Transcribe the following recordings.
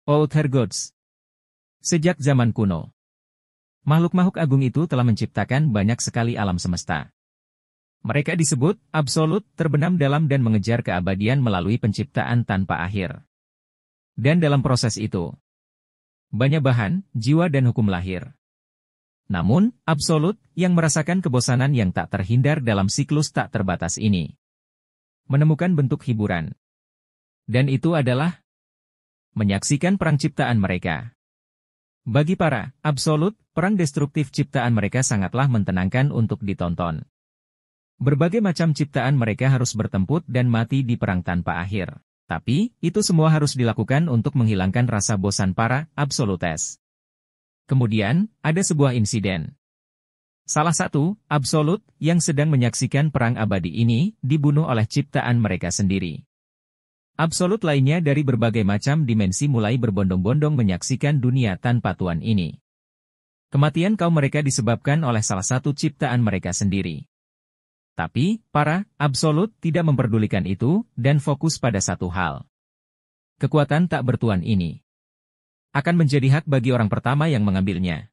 Outer Gods. Sejak zaman kuno, makhluk-makhluk agung itu telah menciptakan banyak sekali alam semesta. Mereka disebut absolut, terbenam dalam dan mengejar keabadian melalui penciptaan tanpa akhir. Dan dalam proses itu, banyak bahan, jiwa dan hukum lahir. Namun, absolut, yang merasakan kebosanan yang tak terhindar dalam siklus tak terbatas ini, menemukan bentuk hiburan. Dan itu adalah menyaksikan perang ciptaan mereka. Bagi para absolut, perang destruktif ciptaan mereka sangatlah mentenangkan untuk ditonton. Berbagai macam ciptaan mereka harus bertempur dan mati di perang tanpa akhir. Tapi, itu semua harus dilakukan untuk menghilangkan rasa bosan para absolutes. Kemudian, ada sebuah insiden. Salah satu, absolut, yang sedang menyaksikan perang abadi ini, dibunuh oleh ciptaan mereka sendiri. Absolut lainnya dari berbagai macam dimensi mulai berbondong-bondong menyaksikan dunia tanpa Tuhan ini. Kematian kaum mereka disebabkan oleh salah satu ciptaan mereka sendiri. Tapi, para absolut tidak memperdulikan itu, dan fokus pada satu hal. Kekuatan tak bertuan ini akan menjadi hak bagi orang pertama yang mengambilnya.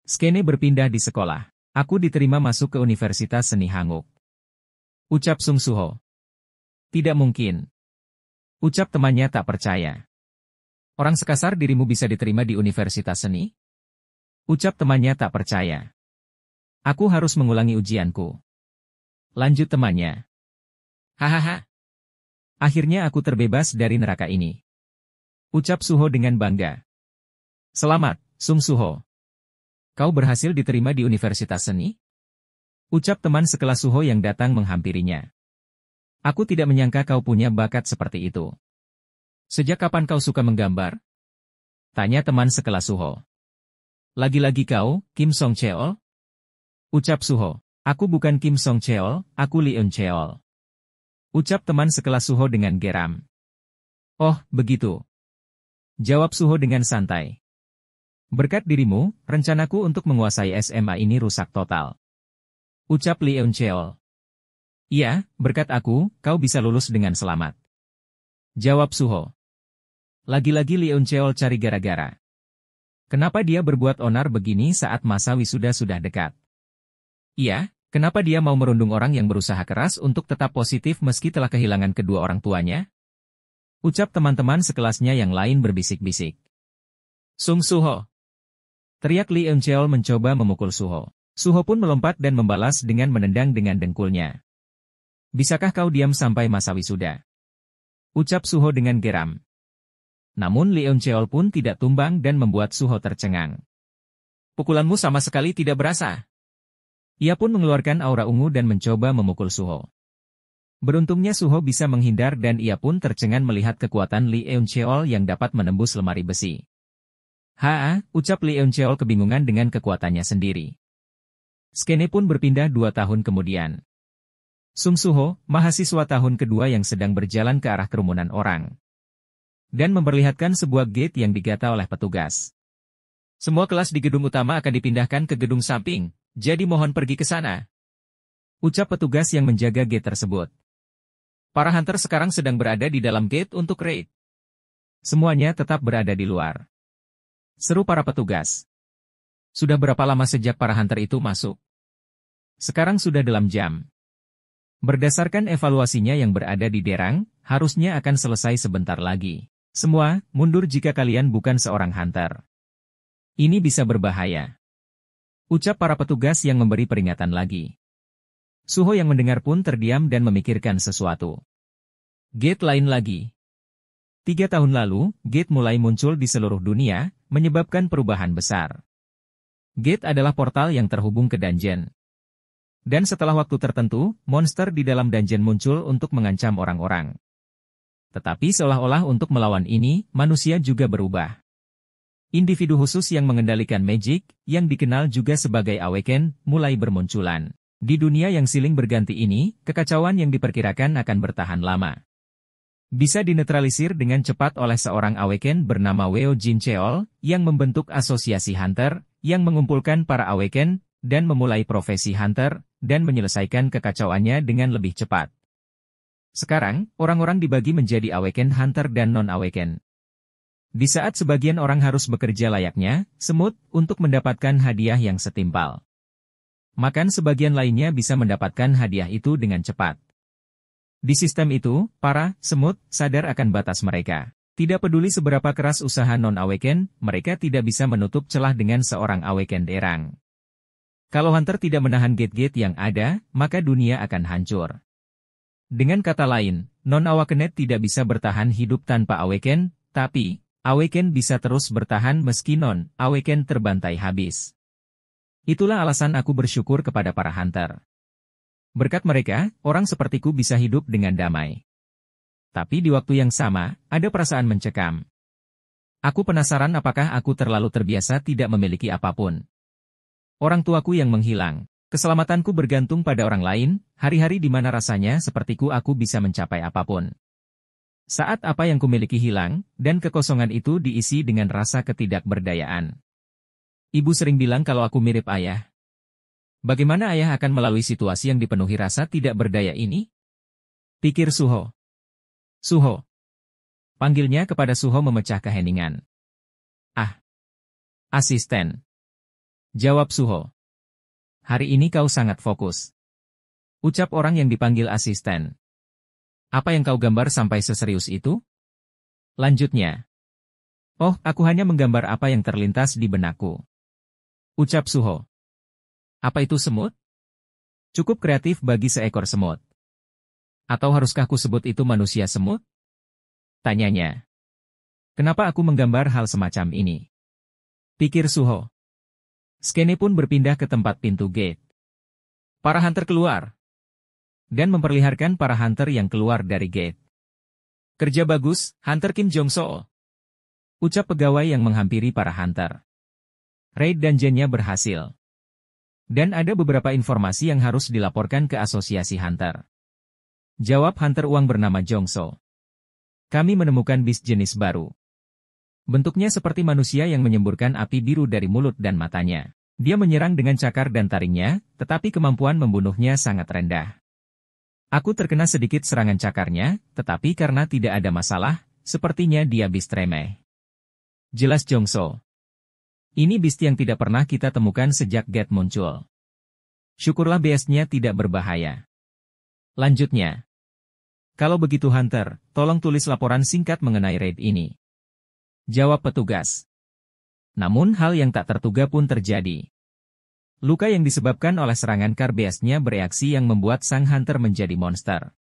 Skene berpindah di sekolah. Aku diterima masuk ke Universitas Seni Hanguk. Ucap Sung Suho. Tidak mungkin. Ucap temannya tak percaya. Orang sekasar dirimu bisa diterima di Universitas Seni? Ucap temannya tak percaya. Aku harus mengulangi ujianku. Lanjut temannya. Hahaha. Akhirnya aku terbebas dari neraka ini. Ucap Suho dengan bangga. Selamat, Sung Suho. Kau berhasil diterima di Universitas Seni? Ucap teman sekelas Suho yang datang menghampirinya. Aku tidak menyangka kau punya bakat seperti itu. Sejak kapan kau suka menggambar? Tanya teman sekelas Suho. Lagi-lagi kau, Kim Song Cheol? Ucap Suho. Aku bukan Kim Song Cheol, aku Lee Eun Cheol. Ucap teman sekelas Suho dengan geram. Oh, begitu. Jawab Suho dengan santai. Berkat dirimu, rencanaku untuk menguasai SMA ini rusak total. Ucap Lee Eun Cheol. Iya, berkat aku, kau bisa lulus dengan selamat. Jawab Suho. Lagi-lagi Lee Eun Cheol cari gara-gara. Kenapa dia berbuat onar begini saat masa wisuda sudah dekat? Iya, kenapa dia mau merundung orang yang berusaha keras untuk tetap positif meski telah kehilangan kedua orang tuanya? Ucap teman-teman sekelasnya yang lain berbisik-bisik. Sung Suho. Teriak Lee Eun Cheol mencoba memukul Suho. Suho pun melompat dan membalas dengan menendang dengan dengkulnya. Bisakah kau diam sampai masa wisuda? Ucap Suho dengan geram. Namun Lee Eun Cheol pun tidak tumbang dan membuat Suho tercengang. Pukulanmu sama sekali tidak berasa. Ia pun mengeluarkan aura ungu dan mencoba memukul Suho. Beruntungnya Suho bisa menghindar dan ia pun tercengang melihat kekuatan Lee Eun Cheol yang dapat menembus lemari besi. Ucap Lee Eun Cheol kebingungan dengan kekuatannya sendiri. Skene pun berpindah 2 tahun kemudian. Sung Suho, mahasiswa tahun kedua yang sedang berjalan ke arah kerumunan orang. Dan memperlihatkan sebuah gate yang digata oleh petugas. Semua kelas di gedung utama akan dipindahkan ke gedung samping, jadi mohon pergi ke sana. Ucap petugas yang menjaga gate tersebut. Para hunter sekarang sedang berada di dalam gate untuk raid. Semuanya tetap berada di luar. Seru para petugas. Sudah berapa lama sejak para hunter itu masuk? Sekarang sudah dalam jam. Berdasarkan evaluasinya yang berada di derang, harusnya akan selesai sebentar lagi. Semua, mundur jika kalian bukan seorang hunter. Ini bisa berbahaya. Ucap para petugas yang memberi peringatan lagi. Suho yang mendengar pun terdiam dan memikirkan sesuatu. Gate lain lagi. 3 tahun lalu, gate mulai muncul di seluruh dunia, menyebabkan perubahan besar. Gate adalah portal yang terhubung ke dungeon. Dan setelah waktu tertentu, monster di dalam dungeon muncul untuk mengancam orang-orang. Tetapi seolah-olah untuk melawan ini, manusia juga berubah. Individu khusus yang mengendalikan magic, yang dikenal juga sebagai Awaken, mulai bermunculan. Di dunia yang silih berganti ini, kekacauan yang diperkirakan akan bertahan lama. Bisa dinetralisir dengan cepat oleh seorang Awaken bernama Weo Jin Cheol, yang membentuk asosiasi hunter, yang mengumpulkan para Awaken, dan memulai profesi hunter, dan menyelesaikan kekacauannya dengan lebih cepat. Sekarang, orang-orang dibagi menjadi Awaken Hunter dan Non-Awaken. Di saat sebagian orang harus bekerja layaknya semut untuk mendapatkan hadiah yang setimpal, maka sebagian lainnya bisa mendapatkan hadiah itu dengan cepat. Di sistem itu, para semut sadar akan batas mereka. Tidak peduli seberapa keras usaha non-awaken, mereka tidak bisa menutup celah dengan seorang awakened erang. Kalau Hunter tidak menahan gate-gate yang ada, maka dunia akan hancur. Dengan kata lain, non-awakened tidak bisa bertahan hidup tanpa awaken, tapi awaken bisa terus bertahan meski non-awaken terbantai habis. Itulah alasan aku bersyukur kepada para Hunter. Berkat mereka, orang sepertiku bisa hidup dengan damai. Tapi di waktu yang sama, ada perasaan mencekam. Aku penasaran apakah aku terlalu terbiasa tidak memiliki apapun. Orang tuaku yang menghilang, keselamatanku bergantung pada orang lain, hari-hari di mana rasanya sepertiku aku bisa mencapai apapun. Saat apa yang kumiliki hilang, dan kekosongan itu diisi dengan rasa ketidakberdayaan. Ibu sering bilang kalau aku mirip ayah. Bagaimana ayah akan melalui situasi yang dipenuhi rasa tidak berdaya ini? Pikir Suho. Suho. Panggilnya kepada Suho memecah keheningan. Ah. Asisten. Jawab Suho. Hari ini kau sangat fokus. Ucap orang yang dipanggil asisten. Apa yang kau gambar sampai seserius itu? Lanjutnya. Oh, aku hanya menggambar apa yang terlintas di benakku. Ucap Suho. Apa itu semut? Cukup kreatif bagi seekor semut. Atau haruskah ku sebut itu manusia semut? Tanyanya. Kenapa aku menggambar hal semacam ini? Pikir Suho. Skene pun berpindah ke tempat pintu gate. Para Hunter keluar. Dan memperlihatkan para Hunter yang keluar dari gate. Kerja bagus, Hunter Kim Jong-soo. Ucap pegawai yang menghampiri para Hunter. Raid dungeon-nya berhasil. Dan ada beberapa informasi yang harus dilaporkan ke asosiasi Hunter. Jawab Hunter Uang bernama Jongso. Kami menemukan beast jenis baru. Bentuknya seperti manusia yang menyemburkan api biru dari mulut dan matanya. Dia menyerang dengan cakar dan taringnya, tetapi kemampuan membunuhnya sangat rendah. Aku terkena sedikit serangan cakarnya, tetapi karena tidak ada masalah, sepertinya dia beast remeh. Jelas Jongso. Ini beast yang tidak pernah kita temukan sejak Gate muncul. Syukurlah beastnya tidak berbahaya. Lanjutnya. Kalau begitu Hunter, tolong tulis laporan singkat mengenai raid ini. Jawab petugas. Namun hal yang tak terduga pun terjadi. Luka yang disebabkan oleh serangan kar beastnya bereaksi yang membuat sang Hunter menjadi monster.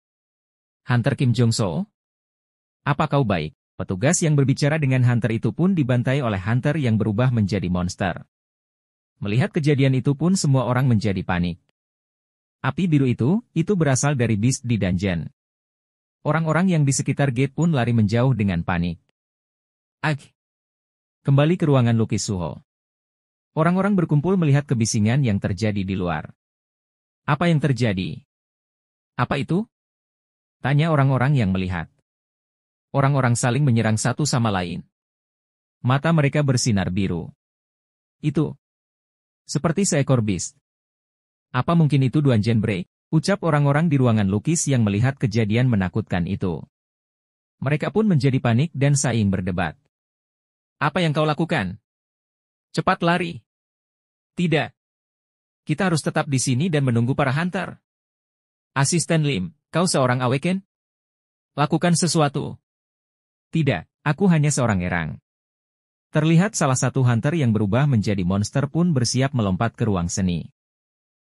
Hunter Kim Jong-soo? Apa kau baik? Petugas yang berbicara dengan Hunter itu pun dibantai oleh Hunter yang berubah menjadi monster. Melihat kejadian itu pun semua orang menjadi panik. Api biru itu berasal dari beast di dungeon. Orang-orang yang di sekitar gate pun lari menjauh dengan panik. Kembali ke ruangan lukis Suho. Orang-orang berkumpul melihat kebisingan yang terjadi di luar. Apa yang terjadi? Apa itu? Tanya orang-orang yang melihat. Orang-orang saling menyerang satu sama lain. Mata mereka bersinar biru. Itu seperti seekor beast. Apa mungkin itu dungeon break? Ucap orang-orang di ruangan lukis yang melihat kejadian menakutkan itu. Mereka pun menjadi panik dan saling berdebat. Apa yang kau lakukan? Cepat lari. Tidak. Kita harus tetap di sini dan menunggu para Hunter. Asisten Lim, kau seorang awaken? Lakukan sesuatu. Tidak, aku hanya seorang erang. Terlihat salah satu Hunter yang berubah menjadi monster pun bersiap melompat ke ruang seni.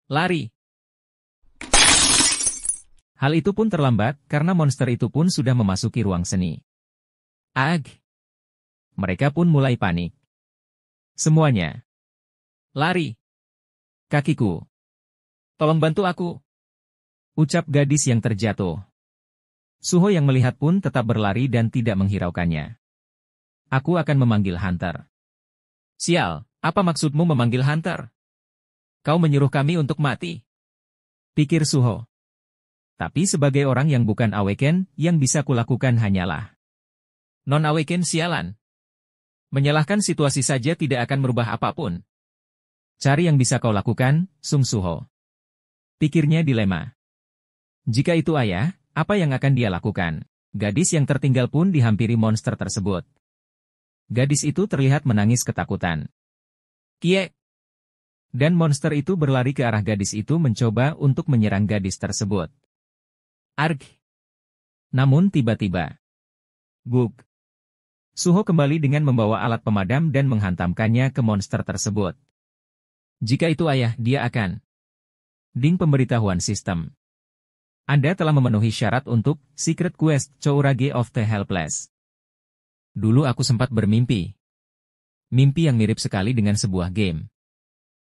Lari. Hal itu pun terlambat, karena monster itu pun sudah memasuki ruang seni. Mereka pun mulai panik. Semuanya. Lari. Kakiku. Tolong bantu aku. Ucap gadis yang terjatuh. Suho yang melihat pun tetap berlari dan tidak menghiraukannya. Aku akan memanggil Hunter. Sial, apa maksudmu memanggil Hunter? Kau menyuruh kami untuk mati. Pikir Suho. Tapi sebagai orang yang bukan awaken, yang bisa kulakukan hanyalah non-awaken sialan. Menyalahkan situasi saja tidak akan merubah apapun. Cari yang bisa kau lakukan, Sung Suho. Pikirnya dilema. Jika itu ayah, apa yang akan dia lakukan? Gadis yang tertinggal pun dihampiri monster tersebut. Gadis itu terlihat menangis ketakutan. Kie! Dan monster itu berlari ke arah gadis itu mencoba untuk menyerang gadis tersebut. Arg! Namun tiba-tiba. Bug! Suho kembali dengan membawa alat pemadam dan menghantamkannya ke monster tersebut. Jika itu ayah, dia akan. Ding pemberitahuan sistem. Anda telah memenuhi syarat untuk Secret Quest Chourage of the Helpless. Dulu aku sempat bermimpi. Mimpi yang mirip sekali dengan sebuah game.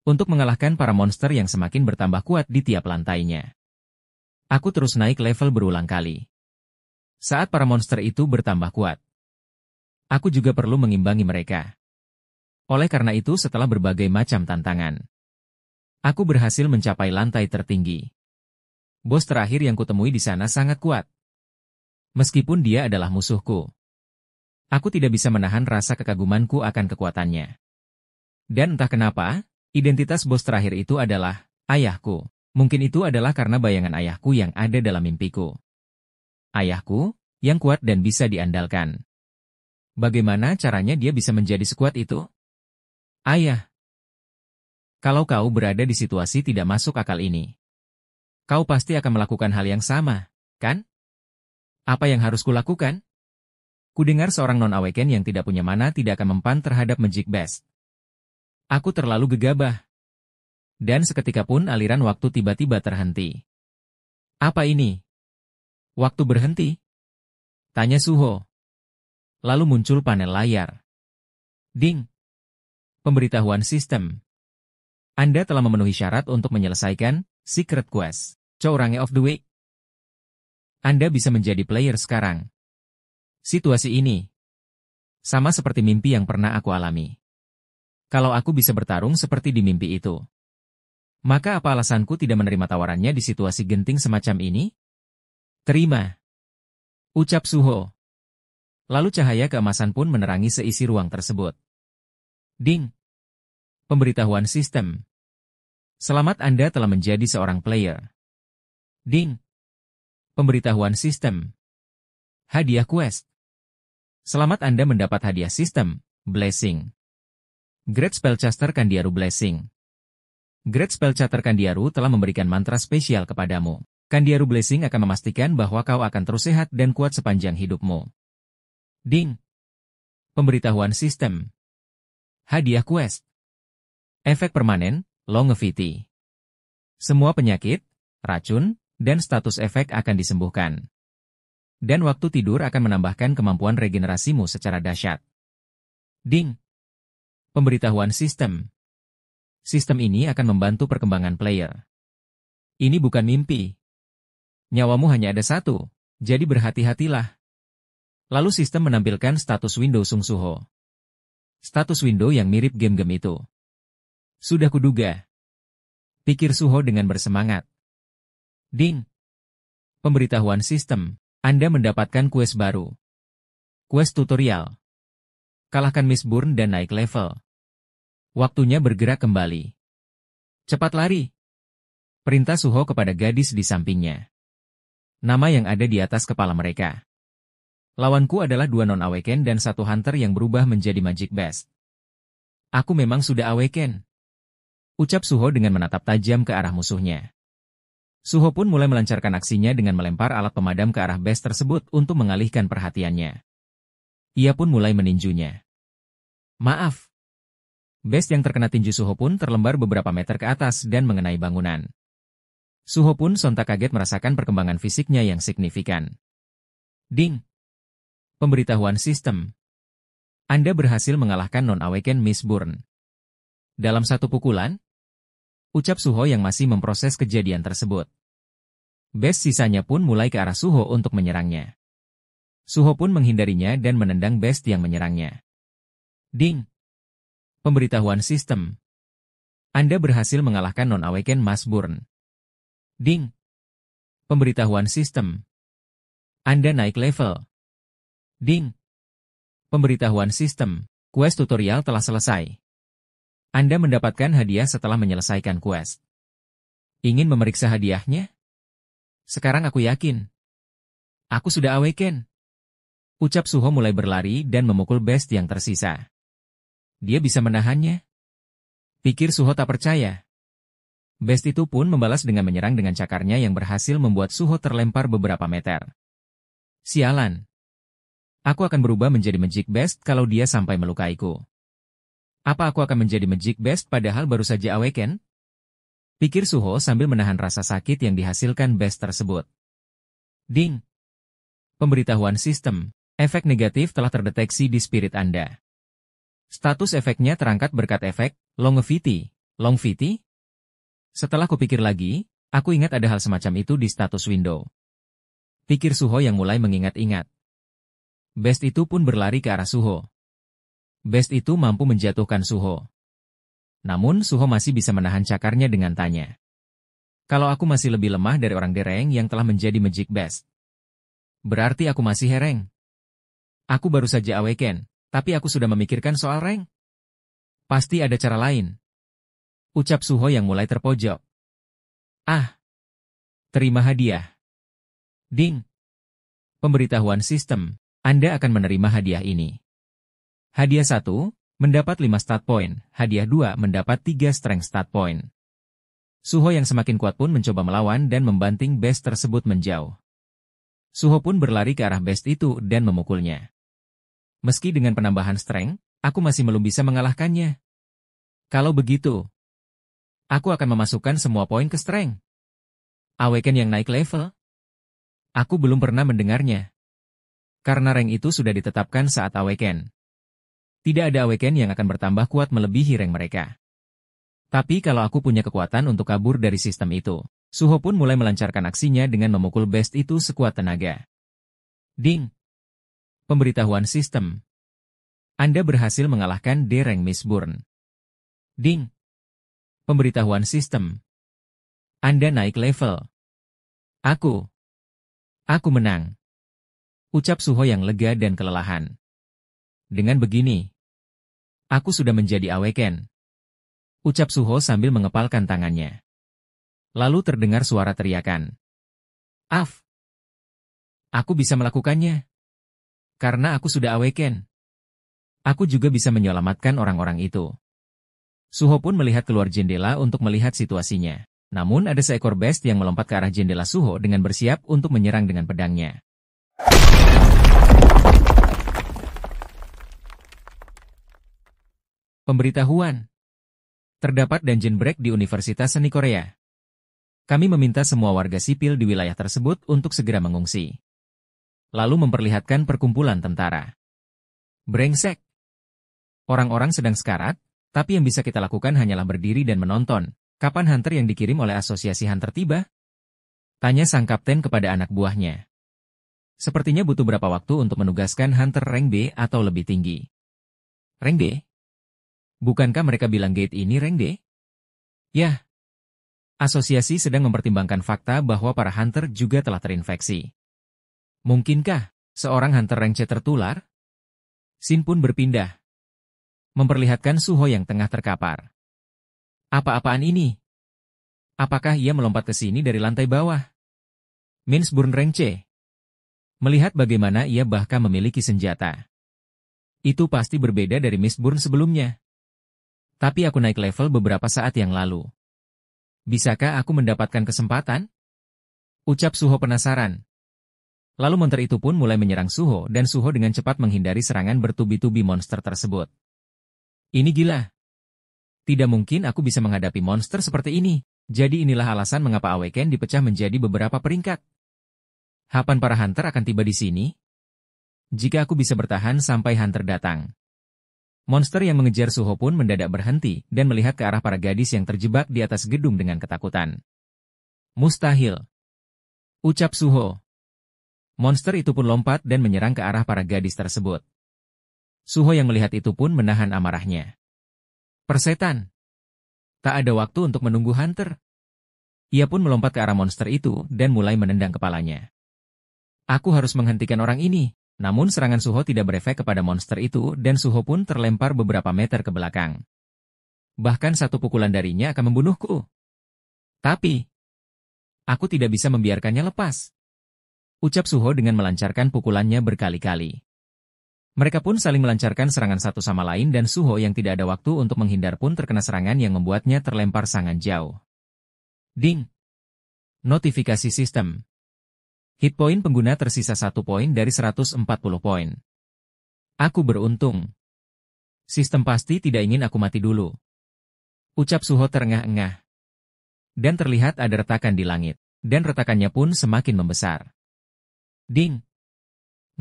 Untuk mengalahkan para monster yang semakin bertambah kuat di tiap lantainya. Aku terus naik level berulang kali. Saat para monster itu bertambah kuat, aku juga perlu mengimbangi mereka. Oleh karena itu setelah berbagai macam tantangan, aku berhasil mencapai lantai tertinggi. Bos terakhir yang kutemui di sana sangat kuat. Meskipun dia adalah musuhku, aku tidak bisa menahan rasa kekagumanku akan kekuatannya. Dan entah kenapa, identitas bos terakhir itu adalah ayahku. Mungkin itu adalah karena bayangan ayahku yang ada dalam mimpiku. Ayahku, yang kuat dan bisa diandalkan. Bagaimana caranya dia bisa menjadi sekuat itu? Ayah. Kalau kau berada di situasi tidak masuk akal ini, kau pasti akan melakukan hal yang sama, kan? Apa yang harus kulakukan? Kudengar seorang non-awaken yang tidak punya mana tidak akan mempan terhadap Magic Best. Aku terlalu gegabah. Dan seketika pun aliran waktu tiba-tiba terhenti. Apa ini? Waktu berhenti? Tanya Suho. Lalu muncul panel layar. Ding. Pemberitahuan sistem. Anda telah memenuhi syarat untuk menyelesaikan Secret Quest Chourage of the Week. Anda bisa menjadi player sekarang. Situasi ini sama seperti mimpi yang pernah aku alami. Kalau aku bisa bertarung seperti di mimpi itu, maka apa alasanku tidak menerima tawarannya di situasi genting semacam ini? Terima. Ucap Suho. Lalu cahaya keemasan pun menerangi seisi ruang tersebut. Ding. Pemberitahuan sistem. Selamat Anda telah menjadi seorang player. Ding. Pemberitahuan sistem. Hadiah quest. Selamat Anda mendapat hadiah sistem, Blessing. Great Spellcaster Kandiaru Blessing. Great Spellcaster Kandiaru telah memberikan mantra spesial kepadamu. Kandiaru Blessing akan memastikan bahwa kau akan terus sehat dan kuat sepanjang hidupmu. Ding. Pemberitahuan sistem. Hadiah quest. Efek permanen, longevity. Semua penyakit, racun, dan status efek akan disembuhkan. Dan waktu tidur akan menambahkan kemampuan regenerasimu secara dahsyat. Ding. Pemberitahuan sistem. Sistem ini akan membantu perkembangan player. Ini bukan mimpi. Nyawamu hanya ada satu, jadi berhati-hatilah. Lalu sistem menampilkan status window Sung Suho. Status window yang mirip game-game itu. Sudah kuduga. Pikir Suho dengan bersemangat. Ding. Pemberitahuan sistem. Anda mendapatkan quest baru. Quest tutorial. Kalahkan Miss Burn dan naik level. Waktunya bergerak kembali. Cepat lari. Perintah Suho kepada gadis di sampingnya. Nama yang ada di atas kepala mereka. Lawanku adalah 2 non-awaken dan 1 hunter yang berubah menjadi Magic Best. Aku memang sudah awaken. Ucap Suho dengan menatap tajam ke arah musuhnya. Suho pun mulai melancarkan aksinya dengan melempar alat pemadam ke arah Best tersebut untuk mengalihkan perhatiannya. Ia pun mulai meninjunya. Maaf. Best yang terkena tinju Suho pun terlembar beberapa meter ke atas dan mengenai bangunan. Suho pun sontak kaget merasakan perkembangan fisiknya yang signifikan. Ding. Pemberitahuan sistem. Anda berhasil mengalahkan non-awaken Miss Burn. Dalam satu pukulan, ucap Suho yang masih memproses kejadian tersebut. Best sisanya pun mulai ke arah Suho untuk menyerangnya. Suho pun menghindarinya dan menendang Best yang menyerangnya. Ding. Pemberitahuan sistem. Anda berhasil mengalahkan non-awaken Miss Burn. Ding. Pemberitahuan sistem. Anda naik level. Ding. Pemberitahuan sistem. Quest tutorial telah selesai. Anda mendapatkan hadiah setelah menyelesaikan quest. Ingin memeriksa hadiahnya? Sekarang aku yakin. Aku sudah awaken. Ucap Suho mulai berlari dan memukul Best yang tersisa. Dia bisa menahannya? Pikir Suho tak percaya. Best itu pun membalas dengan menyerang dengan cakarnya yang berhasil membuat Suho terlempar beberapa meter. Sialan. Aku akan berubah menjadi Magic Best kalau dia sampai melukaiku. Apa aku akan menjadi Magic Best padahal baru saja awaken? Pikir Suho sambil menahan rasa sakit yang dihasilkan Best tersebut. Ding. Pemberitahuan sistem. Efek negatif telah terdeteksi di spirit Anda. Status efeknya terangkat berkat efek longevity. Longevity? Setelah kupikir lagi, aku ingat ada hal semacam itu di status window. Pikir Suho yang mulai mengingat-ingat. Best itu pun berlari ke arah Suho. Best itu mampu menjatuhkan Suho. Namun Suho masih bisa menahan cakarnya dengan tanya. Kalau aku masih lebih lemah dari orang dereng yang telah menjadi Magic Best. Berarti aku masih hereng. Aku baru saja awaken, tapi aku sudah memikirkan soal rank. Pasti ada cara lain. Ucap Suho yang mulai terpojok. Ah. Terima hadiah. Ding. Pemberitahuan sistem. Anda akan menerima hadiah ini. Hadiah 1, mendapat 5 stat point. Hadiah 2, mendapat 3 strength stat point. Suho yang semakin kuat pun mencoba melawan dan membanting Best tersebut menjauh. Suho pun berlari ke arah Best itu dan memukulnya. Meski dengan penambahan strength, aku masih belum bisa mengalahkannya. Kalau begitu, aku akan memasukkan semua poin ke strength. Awaken yang naik level? Aku belum pernah mendengarnya. Karena rank itu sudah ditetapkan saat awaken. Tidak ada awaken yang akan bertambah kuat melebihi rank mereka. Tapi kalau aku punya kekuatan untuk kabur dari sistem itu, Suho pun mulai melancarkan aksinya dengan memukul Best itu sekuat tenaga. Ding. Pemberitahuan sistem. Anda berhasil mengalahkan D-Rank Mistborn. Ding. Pemberitahuan sistem. Anda naik level. Aku menang. Ucap Suho yang lega dan kelelahan. Dengan begini, aku sudah menjadi awaken. Ucap Suho sambil mengepalkan tangannya. Lalu terdengar suara teriakan. Af. Aku bisa melakukannya. Karena aku sudah awaken. Aku juga bisa menyelamatkan orang-orang itu. Suho pun melihat keluar jendela untuk melihat situasinya. Namun ada seekor Best yang melompat ke arah jendela Suho dengan bersiap untuk menyerang dengan pedangnya. Pemberitahuan. Terdapat dungeon break di Universitas Seni Korea. Kami meminta semua warga sipil di wilayah tersebut untuk segera mengungsi. Lalu memperlihatkan perkumpulan tentara. Brengsek. Orang-orang sedang sekarat, tapi yang bisa kita lakukan hanyalah berdiri dan menonton. Kapan hunter yang dikirim oleh asosiasi hunter tiba? Tanya sang kapten kepada anak buahnya. Sepertinya butuh berapa waktu untuk menugaskan hunter rank B atau lebih tinggi. Rank B? Bukankah mereka bilang gate ini rank D? Yah. Asosiasi sedang mempertimbangkan fakta bahwa para hunter juga telah terinfeksi. Mungkinkah seorang hunter rank C tertular? Shin pun berpindah. Memperlihatkan Suho yang tengah terkapar. Apa-apaan ini? Apakah ia melompat ke sini dari lantai bawah? Mistborn rank C. Melihat bagaimana ia bahkan memiliki senjata. Itu pasti berbeda dari Mistborn sebelumnya. Tapi aku naik level beberapa saat yang lalu. Bisakah aku mendapatkan kesempatan? Ucap Suho penasaran. Lalu monster itu pun mulai menyerang Suho dan Suho dengan cepat menghindari serangan bertubi-tubi monster tersebut. Ini gila. Tidak mungkin aku bisa menghadapi monster seperti ini. Jadi inilah alasan mengapa Awaken dipecah menjadi beberapa peringkat. Kapan para hunter akan tiba di sini? Jika aku bisa bertahan sampai hunter datang. Monster yang mengejar Suho pun mendadak berhenti dan melihat ke arah para gadis yang terjebak di atas gedung dengan ketakutan. Mustahil. Ucap Suho. Monster itu pun lompat dan menyerang ke arah para gadis tersebut. Suho yang melihat itu pun menahan amarahnya. Persetan. Tak ada waktu untuk menunggu hunter. Ia pun melompat ke arah monster itu dan mulai menendang kepalanya. Aku harus menghentikan orang ini. Namun serangan Suho tidak berefek kepada monster itu dan Suho pun terlempar beberapa meter ke belakang. Bahkan satu pukulan darinya akan membunuhku. Tapi, aku tidak bisa membiarkannya lepas. Ucap Suho dengan melancarkan pukulannya berkali-kali. Mereka pun saling melancarkan serangan satu sama lain dan Suho yang tidak ada waktu untuk menghindar pun terkena serangan yang membuatnya terlempar sangat jauh. Ding! Notifikasi sistem. Hit point pengguna tersisa 1 poin dari 140 poin. Aku beruntung. Sistem pasti tidak ingin aku mati dulu. Ucap Suho terengah-engah. Dan terlihat ada retakan di langit. Dan retakannya pun semakin membesar. Ding!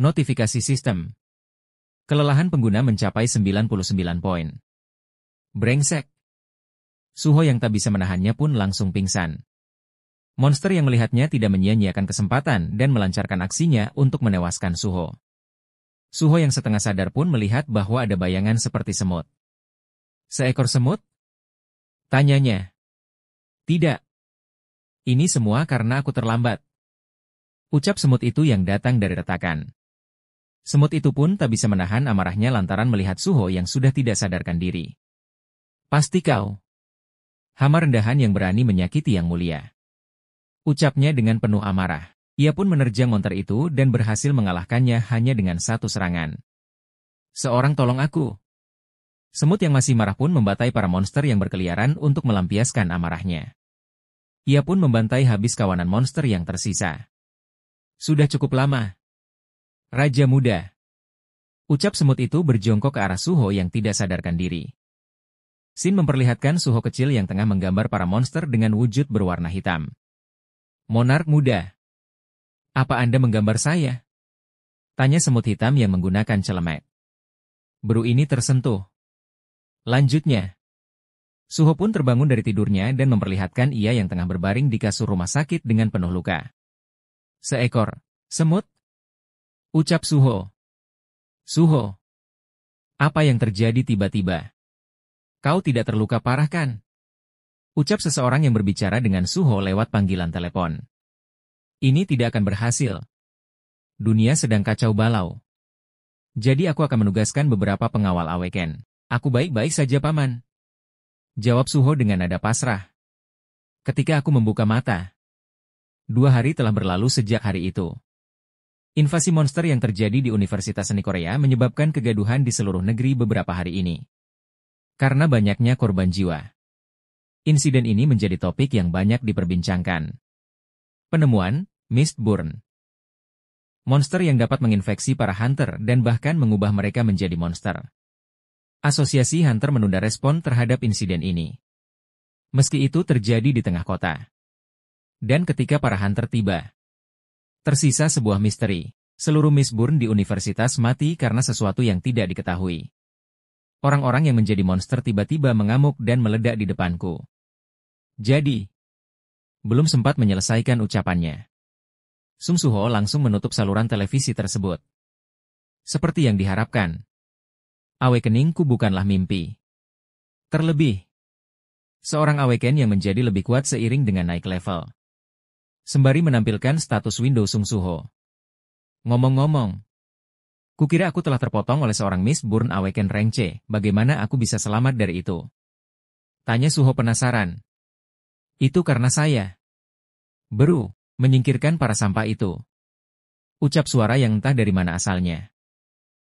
Notifikasi sistem. Kelelahan pengguna mencapai 99 poin. Brengsek. Suho yang tak bisa menahannya pun langsung pingsan. Monster yang melihatnya tidak menyia-nyiakan kesempatan dan melancarkan aksinya untuk menewaskan Suho. Suho yang setengah sadar pun melihat bahwa ada bayangan seperti semut. Seekor semut? Tanyanya. Tidak. Ini semua karena aku terlambat. Ucap semut itu yang datang dari retakan. Semut itu pun tak bisa menahan amarahnya lantaran melihat Suho yang sudah tidak sadarkan diri. Pasti kau. Hama rendahan yang berani menyakiti yang mulia. Ucapnya dengan penuh amarah. Ia pun menerjang monster itu dan berhasil mengalahkannya hanya dengan satu serangan. Seorang tolong aku. Semut yang masih marah pun membatai para monster yang berkeliaran untuk melampiaskan amarahnya. Ia pun membantai habis kawanan monster yang tersisa. Sudah cukup lama. Raja muda. Ucap semut itu berjongkok ke arah Suho yang tidak sadarkan diri. Sin memperlihatkan Suho kecil yang tengah menggambar para monster dengan wujud berwarna hitam. Monark muda. Apa Anda menggambar saya? Tanya semut hitam yang menggunakan celemek. Beru ini tersentuh. Lanjutnya. Suho pun terbangun dari tidurnya dan memperlihatkan ia yang tengah berbaring di kasur rumah sakit dengan penuh luka. Seekor semut? Ucap Suho. Suho. Apa yang terjadi tiba-tiba? Kau tidak terluka parah kan? Ucap seseorang yang berbicara dengan Suho lewat panggilan telepon. Ini tidak akan berhasil. Dunia sedang kacau balau. Jadi aku akan menugaskan beberapa pengawal Aweken. Aku baik-baik saja paman. Jawab Suho dengan nada pasrah. Ketika aku membuka mata. 2 hari telah berlalu sejak hari itu. Invasi monster yang terjadi di Universitas Seni Korea menyebabkan kegaduhan di seluruh negeri beberapa hari ini. Karena banyaknya korban jiwa. Insiden ini menjadi topik yang banyak diperbincangkan. Penemuan, Mistborn. Monster yang dapat menginfeksi para hunter dan bahkan mengubah mereka menjadi monster. Asosiasi Hunter menunda respon terhadap insiden ini. Meski itu terjadi di tengah kota. Dan ketika para hunter tiba, tersisa sebuah misteri. Seluruh Mistborn di universitas mati karena sesuatu yang tidak diketahui. Orang-orang yang menjadi monster tiba-tiba mengamuk dan meledak di depanku. Jadi, belum sempat menyelesaikan ucapannya. Sung Suho langsung menutup saluran televisi tersebut. Seperti yang diharapkan. Awakeningku bukanlah mimpi. Terlebih, seorang Aweken yang menjadi lebih kuat seiring dengan naik level. Sembari menampilkan status Windows Sung Suho. Ngomong-ngomong, kukira aku telah terpotong oleh seorang Mistborn Awaken Rank C, bagaimana aku bisa selamat dari itu? Tanya Suho penasaran. Itu karena saya. Beru, menyingkirkan para sampah itu. Ucap suara yang entah dari mana asalnya.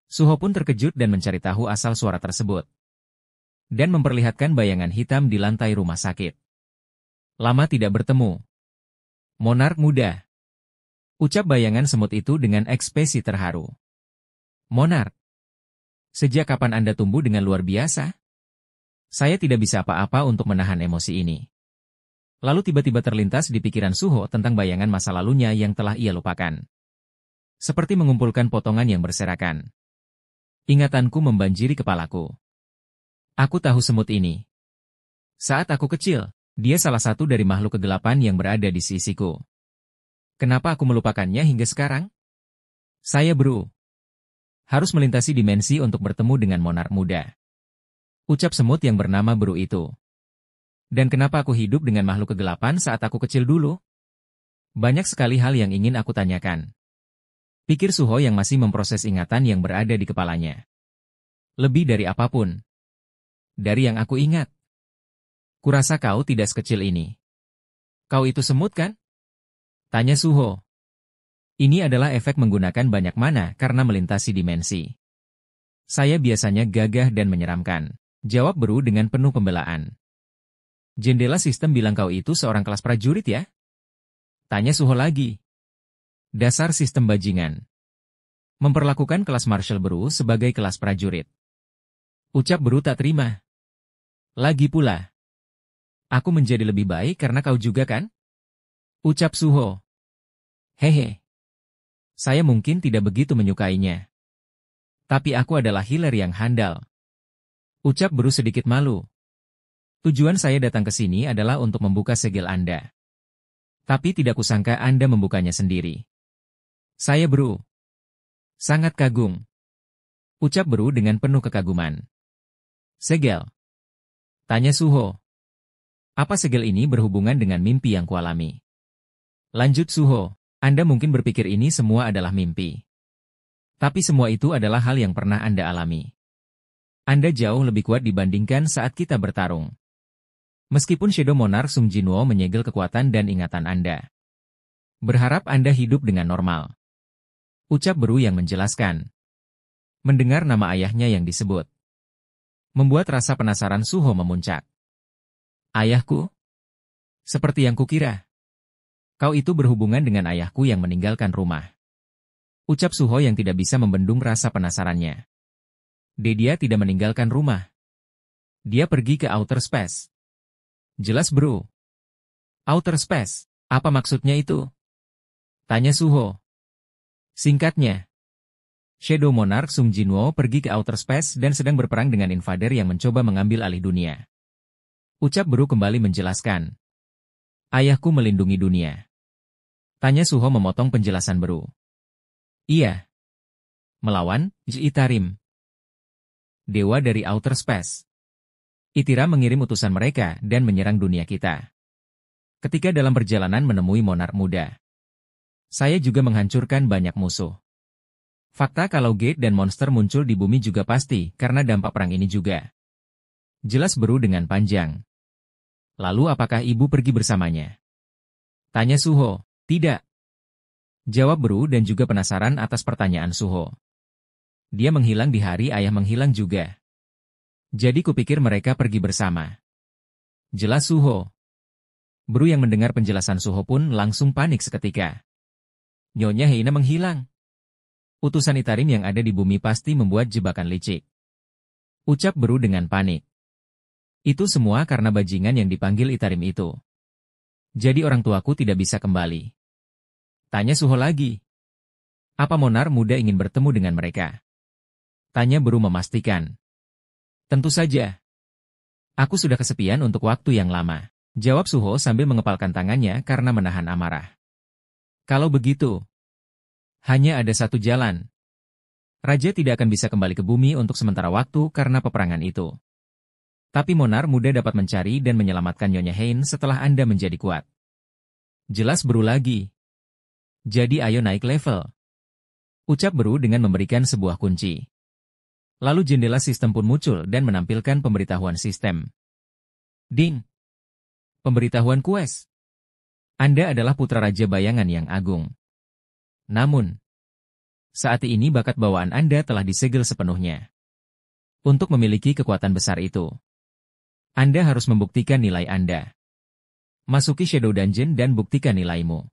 Suho pun terkejut dan mencari tahu asal suara tersebut. Dan memperlihatkan bayangan hitam di lantai rumah sakit. Lama tidak bertemu. Monark muda. Ucap bayangan semut itu dengan ekspresi terharu. Monark. Sejak kapan Anda tumbuh dengan luar biasa? Saya tidak bisa apa-apa untuk menahan emosi ini. Lalu tiba-tiba terlintas di pikiran Suho tentang bayangan masa lalunya yang telah ia lupakan. Seperti mengumpulkan potongan yang berserakan. Ingatanku membanjiri kepalaku. Aku tahu semut ini. Saat aku kecil, dia salah satu dari makhluk kegelapan yang berada di sisiku. Kenapa aku melupakannya hingga sekarang? Saya Bru. Harus melintasi dimensi untuk bertemu dengan monark muda. Ucap semut yang bernama Bru itu. Dan kenapa aku hidup dengan makhluk kegelapan saat aku kecil dulu? Banyak sekali hal yang ingin aku tanyakan. Pikir Suho yang masih memproses ingatan yang berada di kepalanya. Lebih dari apapun. Dari yang aku ingat. Kurasa kau tidak sekecil ini. Kau itu semut kan? Tanya Suho. Ini adalah efek menggunakan banyak mana karena melintasi dimensi. Saya biasanya gagah dan menyeramkan. Jawab Beru dengan penuh pembelaan. Jendela sistem bilang kau itu seorang kelas prajurit ya? Tanya Suho lagi. Dasar sistem bajingan. Memperlakukan kelas Marshal Beru sebagai kelas prajurit. Ucap Beru tak terima. Lagi pula. Aku menjadi lebih baik karena kau juga kan? Ucap Suho. Hehe. Saya mungkin tidak begitu menyukainya. Tapi aku adalah healer yang handal. Ucap Beru sedikit malu. Tujuan saya datang ke sini adalah untuk membuka segel Anda. Tapi tidak kusangka Anda membukanya sendiri. Saya Beru. Sangat kagum. Ucap Beru dengan penuh kekaguman. Segel? Tanya Suho. Apa segel ini berhubungan dengan mimpi yang kualami? Lanjut Suho. Anda mungkin berpikir ini semua adalah mimpi. Tapi semua itu adalah hal yang pernah Anda alami. Anda jauh lebih kuat dibandingkan saat kita bertarung. Meskipun Shadow Monarch Sung Jinwo menyegel kekuatan dan ingatan Anda. Berharap Anda hidup dengan normal. Ucap Beru yang menjelaskan. Mendengar nama ayahnya yang disebut. Membuat rasa penasaran Suho memuncak. Ayahku? Seperti yang kukira. Kau itu berhubungan dengan ayahku yang meninggalkan rumah. Ucap Suho yang tidak bisa membendung rasa penasarannya. Dia tidak meninggalkan rumah. Dia pergi ke outer space. Jelas Bro. Outer space, apa maksudnya itu? Tanya Suho. Singkatnya, Shadow Monarch Sung Jinwo pergi ke outer space dan sedang berperang dengan invader yang mencoba mengambil alih dunia. Ucap Bro kembali menjelaskan. Ayahku melindungi dunia. Tanya Suho memotong penjelasan Bro. Iya. Melawan Itarim. Dewa dari outer space. Itira mengirim utusan mereka dan menyerang dunia kita. Ketika dalam perjalanan menemui monark muda, saya juga menghancurkan banyak musuh. Fakta kalau gate dan monster muncul di bumi juga pasti karena dampak perang ini juga. Jelas Beru dengan panjang. Lalu apakah ibu pergi bersamanya? Tanya Suho. Tidak. Jawab Beru dan juga penasaran atas pertanyaan Suho. Dia menghilang di hari ayah menghilang juga. Jadi kupikir mereka pergi bersama. Jelas Suho. Beru yang mendengar penjelasan Suho pun langsung panik seketika. Nyonya Heina menghilang. Utusan Itarim yang ada di bumi pasti membuat jebakan licik. Ucap Beru dengan panik. Itu semua karena bajingan yang dipanggil Itarim itu. Jadi orang tuaku tidak bisa kembali. Tanya Suho lagi. Apa Monar muda ingin bertemu dengan mereka? Tanya Beru memastikan. Tentu saja. Aku sudah kesepian untuk waktu yang lama. Jawab Suho sambil mengepalkan tangannya karena menahan amarah. Kalau begitu, hanya ada satu jalan. Raja tidak akan bisa kembali ke bumi untuk sementara waktu karena peperangan itu. Tapi Monar muda dapat mencari dan menyelamatkan Nyonya Hein setelah Anda menjadi kuat. Jelas Beru lagi. Jadi ayo naik level. Ucap Beru dengan memberikan sebuah kunci. Lalu jendela sistem pun muncul dan menampilkan pemberitahuan sistem. Ding! Pemberitahuan quest. Anda adalah putra Raja Bayangan yang agung. Namun, saat ini bakat bawaan Anda telah disegel sepenuhnya. Untuk memiliki kekuatan besar itu, Anda harus membuktikan nilai Anda. Masuki Shadow Dungeon dan buktikan nilaimu.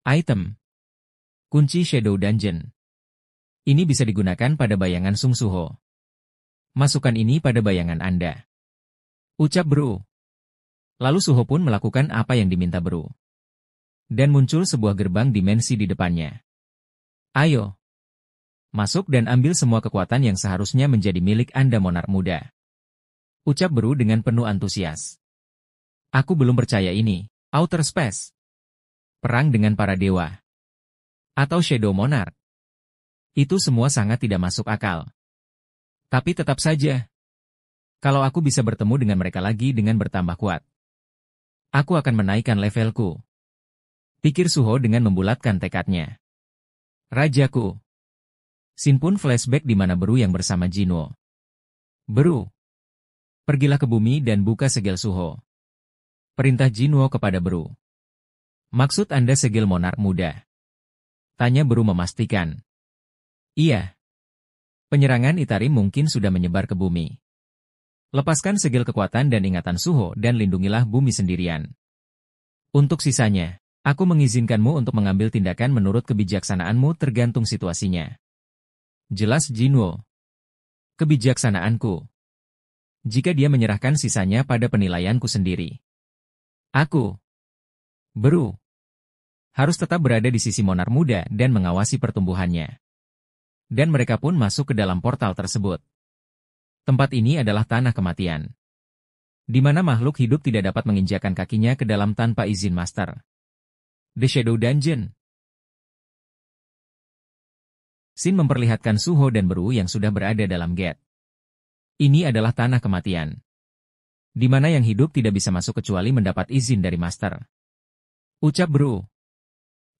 Item. Kunci Shadow Dungeon. Ini bisa digunakan pada bayangan Sung Suho. Masukkan ini pada bayangan Anda. Ucap Beru. Lalu Suho pun melakukan apa yang diminta Beru. Dan muncul sebuah gerbang dimensi di depannya. Ayo. Masuk dan ambil semua kekuatan yang seharusnya menjadi milik Anda Monark muda. Ucap Beru dengan penuh antusias. Aku belum percaya ini. Outer Space. Perang dengan para dewa. Atau Shadow Monarch. Itu semua sangat tidak masuk akal. Tapi tetap saja. Kalau aku bisa bertemu dengan mereka lagi dengan bertambah kuat, aku akan menaikkan levelku. Pikir Suho dengan membulatkan tekadnya. Rajaku. Sin pun flashback di mana Beru yang bersama Jinwo. Beru. Pergilah ke bumi dan buka segel Suho. Perintah Jinwo kepada Beru. Maksud Anda segel monark muda. Tanya Beru memastikan. Iya. Penyerangan Itarim mungkin sudah menyebar ke bumi. Lepaskan segel kekuatan dan ingatan Suho dan lindungilah bumi sendirian. Untuk sisanya, aku mengizinkanmu untuk mengambil tindakan menurut kebijaksanaanmu tergantung situasinya. Jelas Jinwo. Kebijaksanaanku. Jika dia menyerahkan sisanya pada penilaianku sendiri. Aku, Beru, harus tetap berada di sisi Monar Muda dan mengawasi pertumbuhannya. Dan mereka pun masuk ke dalam portal tersebut. Tempat ini adalah tanah kematian, di mana makhluk hidup tidak dapat menginjakkan kakinya ke dalam tanpa izin master. The Shadow Dungeon. Sin memperlihatkan Suho dan Beru yang sudah berada dalam gate. Ini adalah tanah kematian, di mana yang hidup tidak bisa masuk kecuali mendapat izin dari master. Ucap Beru.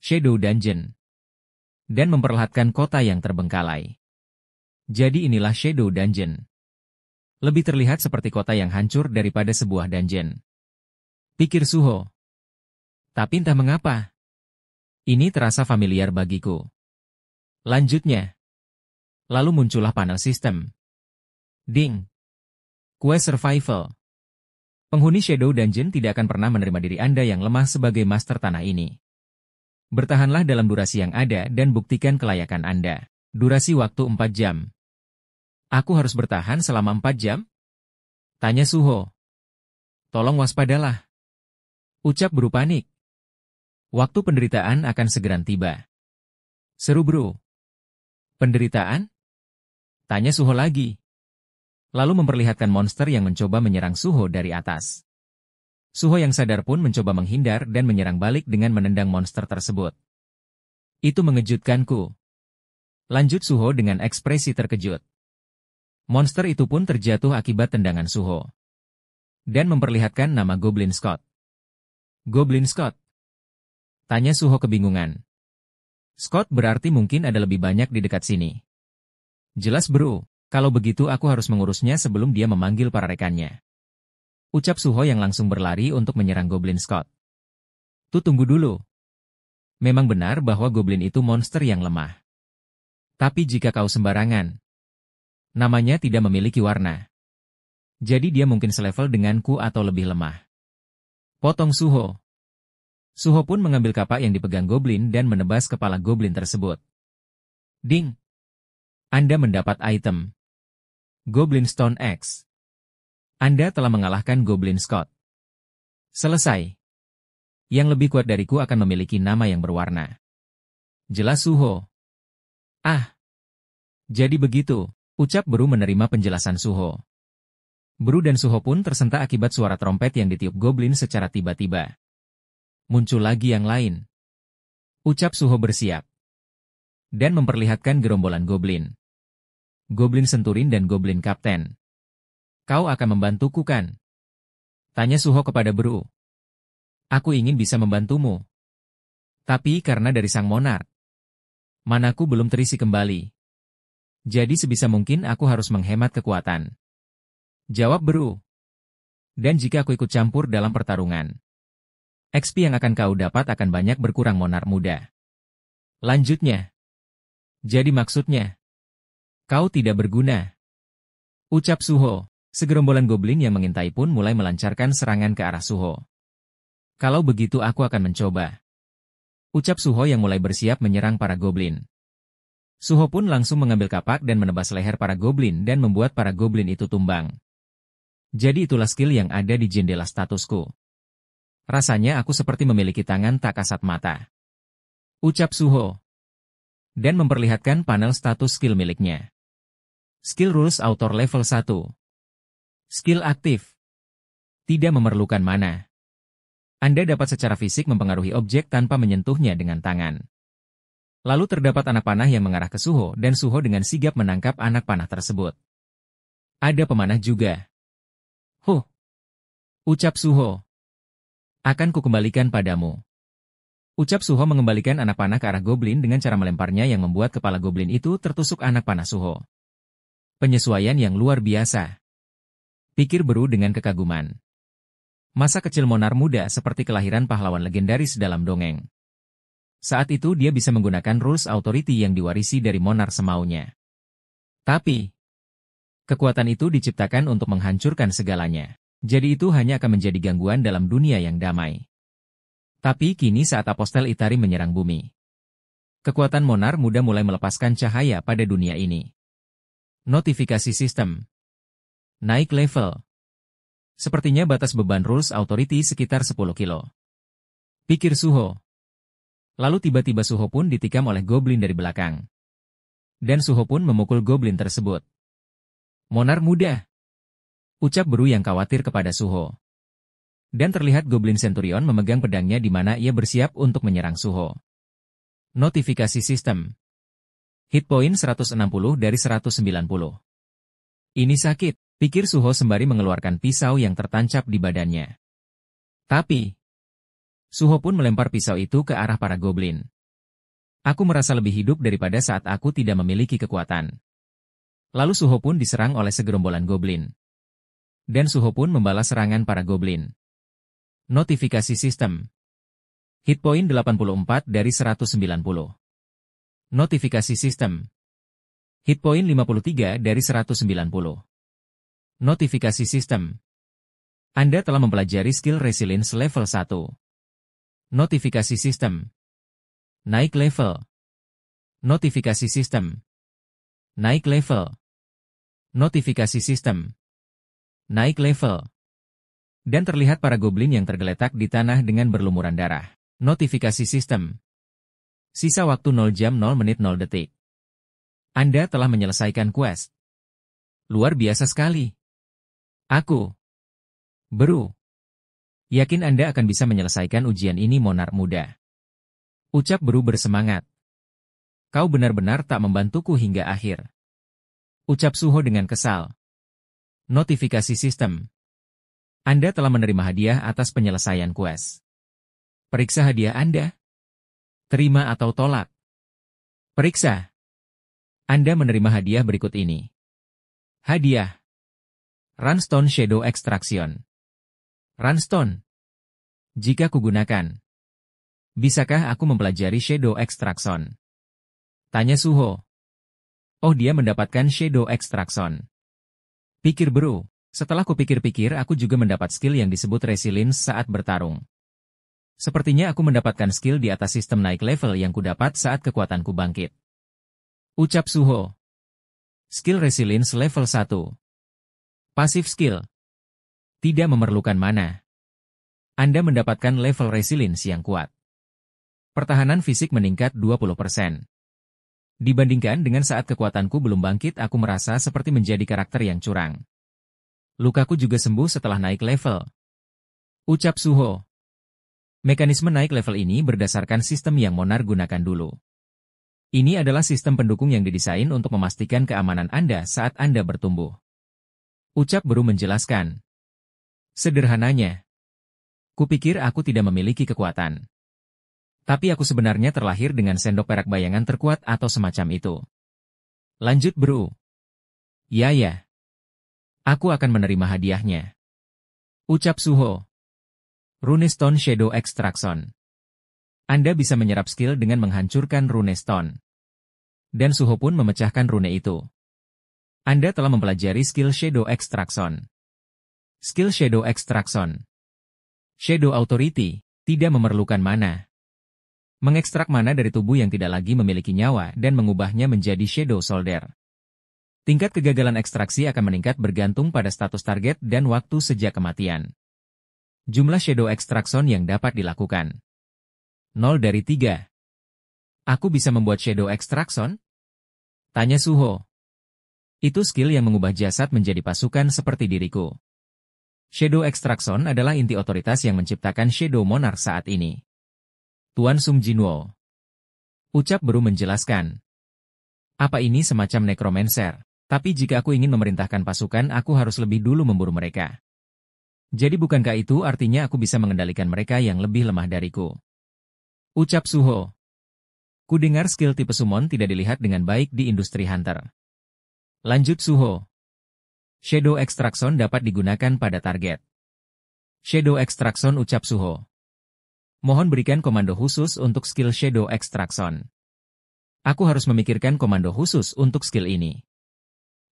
Shadow Dungeon. Dan memperlihatkan kota yang terbengkalai. Jadi inilah Shadow Dungeon. Lebih terlihat seperti kota yang hancur daripada sebuah dungeon. Pikir Suho. Tapi entah mengapa, ini terasa familiar bagiku. Lanjutnya. Lalu muncullah panel sistem. Ding. Quest Survival. Penghuni Shadow Dungeon tidak akan pernah menerima diri Anda yang lemah sebagai master tanah ini. Bertahanlah dalam durasi yang ada dan buktikan kelayakan Anda. Durasi waktu 4 jam. Aku harus bertahan selama 4 jam? Tanya Suho. Tolong waspadalah. Ucap Beru panik. Waktu penderitaan akan segera tiba. Seru Beru. Penderitaan? Tanya Suho lagi. Lalu memperlihatkan monster yang mencoba menyerang Suho dari atas. Suho yang sadar pun mencoba menghindar dan menyerang balik dengan menendang monster tersebut. Itu mengejutkanku. Lanjut Suho dengan ekspresi terkejut. Monster itu pun terjatuh akibat tendangan Suho. Dan memperlihatkan nama Goblin Scott. Goblin Scott? Tanya Suho kebingungan. Scott berarti mungkin ada lebih banyak di dekat sini. Jelas Bro, kalau begitu aku harus mengurusnya sebelum dia memanggil para rekannya. Ucap Suho yang langsung berlari untuk menyerang Goblin Scott. Tunggu dulu. Memang benar bahwa Goblin itu monster yang lemah. Tapi jika kau sembarangan, namanya tidak memiliki warna. Jadi dia mungkin selevel denganku atau lebih lemah. Potong Suho. Suho pun mengambil kapak yang dipegang Goblin dan menebas kepala Goblin tersebut. Ding! Anda mendapat item. Goblin Stone Axe. Anda telah mengalahkan Goblin Scott. Selesai. Yang lebih kuat dariku akan memiliki nama yang berwarna. Jelas Suho. Ah! Jadi begitu. Ucap Beru menerima penjelasan Suho. Beru dan Suho pun tersentak akibat suara trompet yang ditiup Goblin secara tiba-tiba. Muncul lagi yang lain. Ucap Suho bersiap. Dan memperlihatkan gerombolan Goblin. Goblin Senturin dan Goblin Kapten. Kau akan membantuku kan? Tanya Suho kepada Beru. Aku ingin bisa membantumu. Tapi karena dari Sang Monark, manaku belum terisi kembali. Jadi sebisa mungkin aku harus menghemat kekuatan. Jawab Beru. Dan jika aku ikut campur dalam pertarungan, XP yang akan kau dapat akan banyak berkurang Monark muda. Lanjutnya. Jadi maksudnya, kau tidak berguna. Ucap Suho. Segerombolan Goblin yang mengintai pun mulai melancarkan serangan ke arah Suho. Kalau begitu aku akan mencoba. Ucap Suho yang mulai bersiap menyerang para Goblin. Suho pun langsung mengambil kapak dan menebas leher para Goblin dan membuat para Goblin itu tumbang. Jadi itulah skill yang ada di jendela statusku. Rasanya aku seperti memiliki tangan tak kasat mata. Ucap Suho. Dan memperlihatkan panel status skill miliknya. Skill Rules Author level 1. Skill aktif. Tidak memerlukan mana. Anda dapat secara fisik mempengaruhi objek tanpa menyentuhnya dengan tangan. Lalu terdapat anak panah yang mengarah ke Suho dan Suho dengan sigap menangkap anak panah tersebut. Ada pemanah juga. Huh. Ucap Suho. Akan kukembalikan padamu. Ucap Suho mengembalikan anak panah ke arah Goblin dengan cara melemparnya yang membuat kepala Goblin itu tertusuk anak panah Suho. Penyesuaian yang luar biasa. Pikir Beru dengan kekaguman. Masa kecil Monark muda seperti kelahiran pahlawan legendaris dalam dongeng. Saat itu dia bisa menggunakan Rules Authority yang diwarisi dari Monarch semaunya. Tapi, kekuatan itu diciptakan untuk menghancurkan segalanya. Jadi itu hanya akan menjadi gangguan dalam dunia yang damai. Tapi kini saat Apostel Ithari menyerang bumi, kekuatan Monarch muda mulai melepaskan cahaya pada dunia ini. Notifikasi sistem. Naik level. Sepertinya batas beban Rules Authority sekitar 10 kilo. Pikir Suho. Lalu tiba-tiba Suho pun ditikam oleh goblin dari belakang. Dan Suho pun memukul goblin tersebut. Monarch muda. Ucap Beru yang khawatir kepada Suho. Dan terlihat goblin Centurion memegang pedangnya di mana ia bersiap untuk menyerang Suho. Notifikasi sistem. Hit point 160 dari 190. Ini sakit, pikir Suho sembari mengeluarkan pisau yang tertancap di badannya. Tapi, Suho pun melempar pisau itu ke arah para goblin. Aku merasa lebih hidup daripada saat aku tidak memiliki kekuatan. Lalu Suho pun diserang oleh segerombolan goblin. Dan Suho pun membalas serangan para goblin. Notifikasi sistem. Hit point 84 dari 190. Notifikasi sistem. Hit point 53 dari 190. Notifikasi sistem. Anda telah mempelajari skill Resilience level 1. Notifikasi sistem. Naik level. Notifikasi sistem. Naik level. Notifikasi sistem. Naik level. Dan terlihat para goblin yang tergeletak di tanah dengan berlumuran darah. Notifikasi sistem. Sisa waktu 0 jam 0 menit 0 detik. Anda telah menyelesaikan quest. Luar biasa sekali. Aku. Beru. Yakin Anda akan bisa menyelesaikan ujian ini Monarch muda. Ucap Beru bersemangat. Kau benar-benar tak membantuku hingga akhir. Ucap Suho dengan kesal. Notifikasi sistem. Anda telah menerima hadiah atas penyelesaian quest. Periksa hadiah Anda. Terima atau tolak. Periksa. Anda menerima hadiah berikut ini. Hadiah. Runestone Shadow Extraction. Runestone. Jika kugunakan, bisakah aku mempelajari Shadow Extraction? Tanya Suho. Oh, dia mendapatkan Shadow Extraction. Pikir Beru. Setelah kupikir-pikir aku juga mendapat skill yang disebut Resilience saat bertarung. Sepertinya aku mendapatkan skill di atas sistem naik level yang kudapat saat kekuatanku bangkit. Ucap Suho. Skill Resilience level 1. Pasif skill. Tidak memerlukan mana. Anda mendapatkan level resilience yang kuat. Pertahanan fisik meningkat 20%. Dibandingkan dengan saat kekuatanku belum bangkit, aku merasa seperti menjadi karakter yang curang. Lukaku juga sembuh setelah naik level. Ucap Suho. Mekanisme naik level ini berdasarkan sistem yang Monarch gunakan dulu. Ini adalah sistem pendukung yang didesain untuk memastikan keamanan Anda saat Anda bertumbuh. Ucap Beru menjelaskan. Sederhananya, kupikir aku tidak memiliki kekuatan. Tapi aku sebenarnya terlahir dengan sendok perak bayangan terkuat atau semacam itu. Lanjut Beru. Ya. Aku akan menerima hadiahnya. Ucap Suho. Runestone Shadow Extraction. Anda bisa menyerap skill dengan menghancurkan Runestone. Dan Suho pun memecahkan rune itu. Anda telah mempelajari skill Shadow Extraction. Skill Shadow Extraction. Shadow Authority, tidak memerlukan mana. Mengekstrak mana dari tubuh yang tidak lagi memiliki nyawa dan mengubahnya menjadi Shadow Soldier. Tingkat kegagalan ekstraksi akan meningkat bergantung pada status target dan waktu sejak kematian. Jumlah Shadow Extraction yang dapat dilakukan. 0 dari 3. Aku bisa membuat Shadow Extraction? Tanya Suho. Itu skill yang mengubah jasad menjadi pasukan seperti diriku. Shadow Extraction adalah inti otoritas yang menciptakan Shadow Monarch saat ini. Tuan Sung Jinwo. Ucap Beru menjelaskan. Apa ini semacam necromancer? Tapi jika aku ingin memerintahkan pasukan, aku harus lebih dulu memburu mereka. Jadi bukankah itu artinya aku bisa mengendalikan mereka yang lebih lemah dariku? Ucap Suho. Kudengar skill tipe summon tidak dilihat dengan baik di industri hunter. Lanjut Suho. Shadow Extraction dapat digunakan pada target. Shadow Extraction ucap Suho. Mohon berikan komando khusus untuk skill Shadow Extraction. Aku harus memikirkan komando khusus untuk skill ini.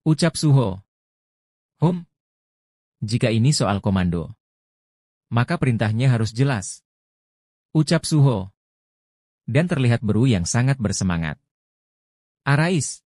Ucap Suho. Jika ini soal komando, maka perintahnya harus jelas. Ucap Suho. Dan terlihat Beru yang sangat bersemangat. Arais.